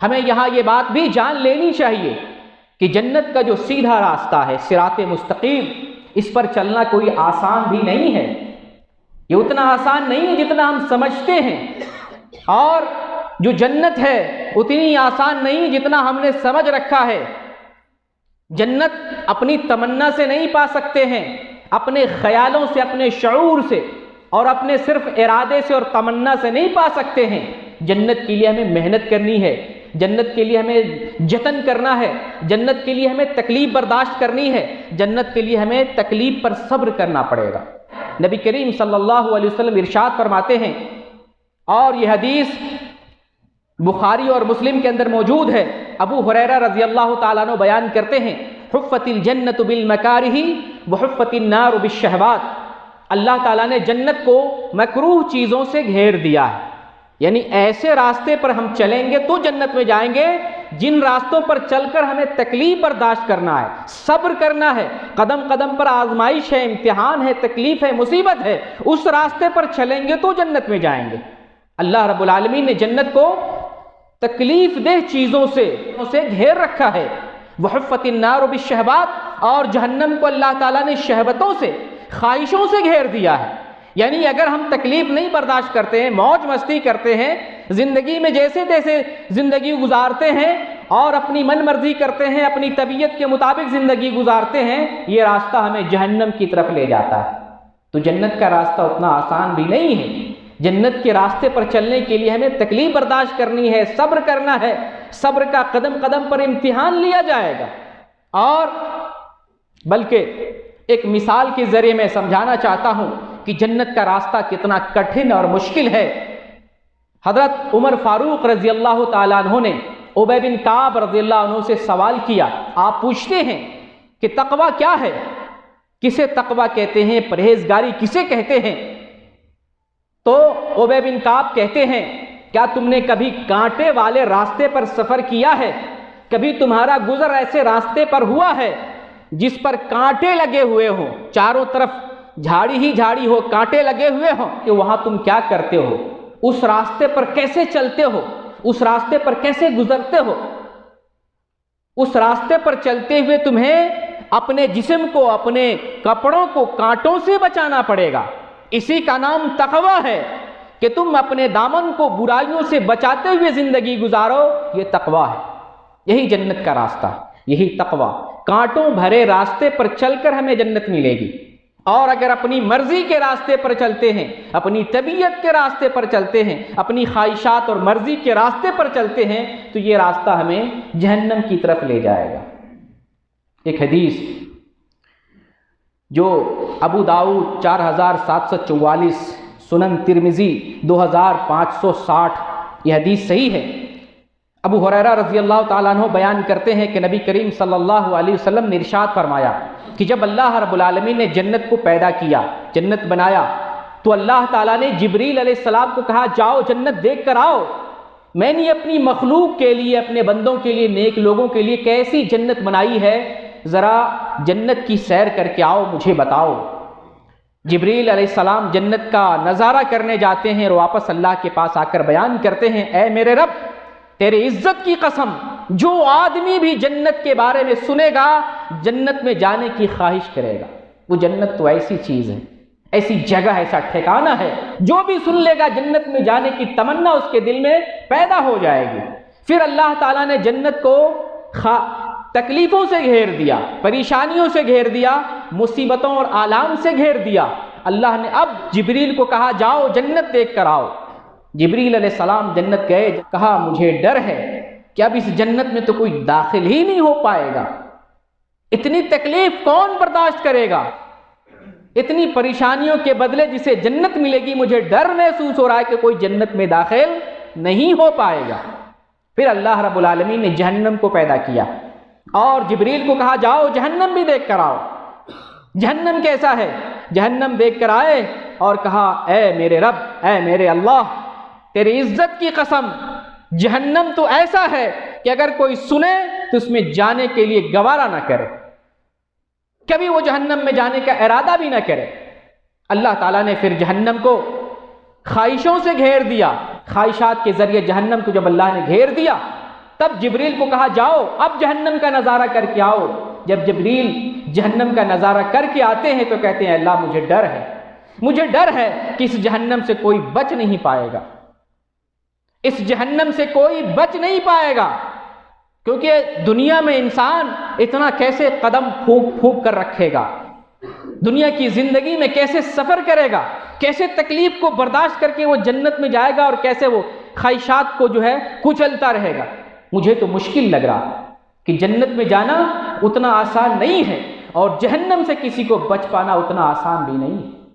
ہمیں یہاں یہ بات بھی جان لینی چاہیے کہ جنت کا جو سیدھا راستہ ہے، صراط مستقیم، اس پر چلنا کوئی آسان بھی نہیں ہے۔ یہ اتنا آسان نہیں ہے جتنا ہم سمجھتے ہیں، اور جو جنت ہے اتنی آسان نہیں جتنا ہم نے سمجھ رکھا ہے۔ جنت اپنی تمنا سے نہیں پا سکتے ہیں، اپنے خیالوں سے، اپنے شعور سے اور اپنے صرف ارادے سے اور تمنا سے نہیں پا سکتے ہیں۔ جنت کے لیے ہمیں محنت کرنی ہے، جنت کے لیے ہمیں جتن کرنا ہے، جنت کے لیے ہمیں تکلیف برداشت کرنی ہے، جنت کے لیے ہمیں تکلیف پر صبر کرنا پڑے گا۔ نبی کریم صلی اللہ علیہ وسلم ارشاد فرماتے ہیں، اور یہ حدیث بخاری اور مسلم کے اندر موجود ہے، ابو ہریرہ رضی اللہ تعالیٰ عنہ بیان کرتے ہیں، حفت الجنت بالمکارہ وحفت النار بالشہوات۔ اللہ تعالیٰ نے جنت کو مکروہ چیزوں سے گھیر دیا ہے، یعنی ایسے راستے پر ہم چلیں گے تو جنت میں جائیں گے جن راستوں پر چل کر ہمیں تکلیف برداشت کرنا ہے، صبر کرنا ہے، قدم قدم پر آزمائش ہے، امتحان ہے، تکلیف ہے، مصیبت ہے، اس راستے پر چلیں گے تو جنت میں جائیں گے۔ اللہ رب العالمین نے جنت کو تکلیف دہ چیزوں سے گھیر رکھا ہے۔ وحفت النار بالشہوات، اور جہنم کو اللہ تعالیٰ نے شہوتوں سے، خواہشوں سے گھیر دیا ہے۔ یعنی اگر ہم تکلیف نہیں برداشت کرتے ہیں، موج مستی کرتے ہیں، زندگی میں جیسے تیسے زندگی گزارتے ہیں اور اپنی من مرضی کرتے ہیں، اپنی طبیعت کے مطابق زندگی گزارتے ہیں، یہ راستہ ہمیں جہنم کی طرف لے جاتا ہے۔ تو جنت کا راستہ اتنا آسان بھی نہیں ہے۔ جنت کے راستے پر چلنے کے لیے ہمیں تکلیف برداشت کرنی ہے، صبر کرنا ہے، صبر کا قدم قدم پر امتحان لیا جائے گا۔ اور بلکہ ایک مثال کے ذریعے میں سمجھانا چاہتا ہوں کہ جنت کا راستہ کتنا کٹھن اور مشکل ہے۔ حضرت عمر فاروق رضی اللہ تعالیٰ عنہ نے ابی بن کعب رضی اللہ عنہ سے سوال کیا۔ آپ پوچھتے ہیں کہ تقویٰ کیا ہے، کسے تقویٰ کہتے ہیں، پرہیزگاری کسے کہتے ہیں؟ تو ابی بن کعب کہتے ہیں، کیا تم نے کبھی کانٹے والے راستے پر سفر کیا ہے؟ کبھی تمہارا گزر ایسے راستے پر ہوا ہے جس پر کانٹے لگے ہوئے ہوں، چاروں طرف جھاڑی ہی جھاڑی ہو، کانٹے لگے ہوئے ہوں، کہ وہاں تم کیا کرتے ہو؟ اس راستے پر کیسے چلتے ہو؟ اس راستے پر کیسے گزرتے ہو؟ اس راستے پر چلتے ہوئے تمہیں اپنے جسم کو، اپنے کپڑوں کو کانٹوں سے بچانا پڑے گا۔ اسی کا نام تقویٰ ہے کہ تم اپنے دامن کو برائیوں سے بچاتے ہوئے زندگی گزارو، یہ تقویٰ ہے۔ یہی جنت کا راستہ، یہی تقویٰ۔ کانٹوں بھرے راستے پر چل کر ہمیں جنت ملے گی، اور اگر اپنی مرضی کے راستے پر چلتے ہیں، اپنی طبیعت کے راستے پر چلتے ہیں، اپنی خواہشات اور مرضی کے راستے پر چلتے ہیں، تو یہ راستہ ہمیں جہنم کی طرف لے جائے گا۔ ایک حدیث جو ابو داؤد 4744، سنن ترمذی 2560، یہ حدیث صحیح ہے۔ ابو ہریرہ رضی اللہ تعالیٰ عنہ بیان کرتے ہیں کہ نبی کریم صلی اللہ علیہ وسلم نے ارشاد فرمایا کہ جب اللہ رب العالمین نے جنت کو پیدا کیا، جنت بنایا، تو اللہ تعالیٰ نے جبریل علیہ السلام کو کہا، جاؤ جنت دیکھ کر آؤ، میں نے اپنی مخلوق کے لیے، اپنے بندوں کے لیے، نیک لوگوں کے لیے کیسی جنت بنائی ہے، ذرا جنت کی سیر کر کے آؤ، مجھے بتاؤ۔ جبریل علیہ السلام جنت کا نظارہ کرنے جاتے ہیں اور واپس اللہ کے پاس آ کر بیان کرتے ہیں، اے میرے رب، تیرے عزت کی قسم، جو آدمی بھی جنت کے بارے میں سنے گا جنت میں جانے کی خواہش کرے گا۔ وہ جنت تو ایسی چیز ہے، ایسی جگہ، ایسا ٹھکانہ ہے، جو بھی سن لے گا جنت میں جانے کی تمنا اس کے دل میں پیدا ہو جائے گی۔ پھر اللہ تعالیٰ نے جنت کو تکلیفوں سے گھیر دیا، پریشانیوں سے گھیر دیا، مصیبتوں اور آلام سے گھیر دیا۔ اللہ نے اب جبریل کو کہا، جاؤ جنت دیکھ کر آؤ۔ جبریل علیہ السلام جنت گئے، کہا مجھے ڈر ہے کہ اب اس جنت میں تو کوئی داخل ہی نہیں ہو پائے گا، اتنی تکلیف کون برداشت کرے گا؟ اتنی پریشانیوں کے بدلے جسے جنت ملے گی، مجھے ڈر محسوس ہو رہا ہے کہ کوئی جنت میں داخل نہیں ہو پائے گا۔ پھر اللہ رب العالمین نے جہنم کو پیدا کیا اور جبریل کو کہا، جاؤ جہنم بھی دیکھ کر آؤ۔ جہنم کیسا ہے؟ جہنم دیکھ کر آئے اور کہا، اے میرے رب، اے میرے اللہ، تیری عزت کی قسم، جہنم تو ایسا ہے کہ اگر کوئی سنے تو اس میں جانے کے لیے گوارا نہ کرے، کبھی وہ جہنم میں جانے کا ارادہ بھی نہ کرے۔ اللہ تعالیٰ نے پھر جہنم کو خواہشوں سے گھیر دیا۔ خواہشات کے ذریعے جہنم کو جب اللہ نے گھیر دیا تب جبریل کو کہا جاؤ اب جہنم کا نظارہ کر کے آؤ۔ جب جبریل جہنم کا نظارہ کر کے آتے ہیں تو کہتے ہیں اللہ مجھے ڈر ہے، مجھے ڈر ہے کہ اس جہنم سے کوئی بچ نہیں پائے گا، اس جہنم سے کوئی بچ نہیں پائے گا، کیونکہ دنیا میں انسان اتنا کیسے قدم پھونک پھونک کر رکھے گا، دنیا کی زندگی میں کیسے سفر کرے گا، کیسے تکلیف کو برداشت کر کے وہ جنت میں جائے گا، اور کیسے وہ خواہشات کو جو ہے کچلتا رہے گا۔ مجھے تو مشکل لگ رہا کہ جنت میں جانا اتنا آسان نہیں ہے، اور جہنم سے کسی کو بچ پانا اتنا آسان بھی نہیں ہے۔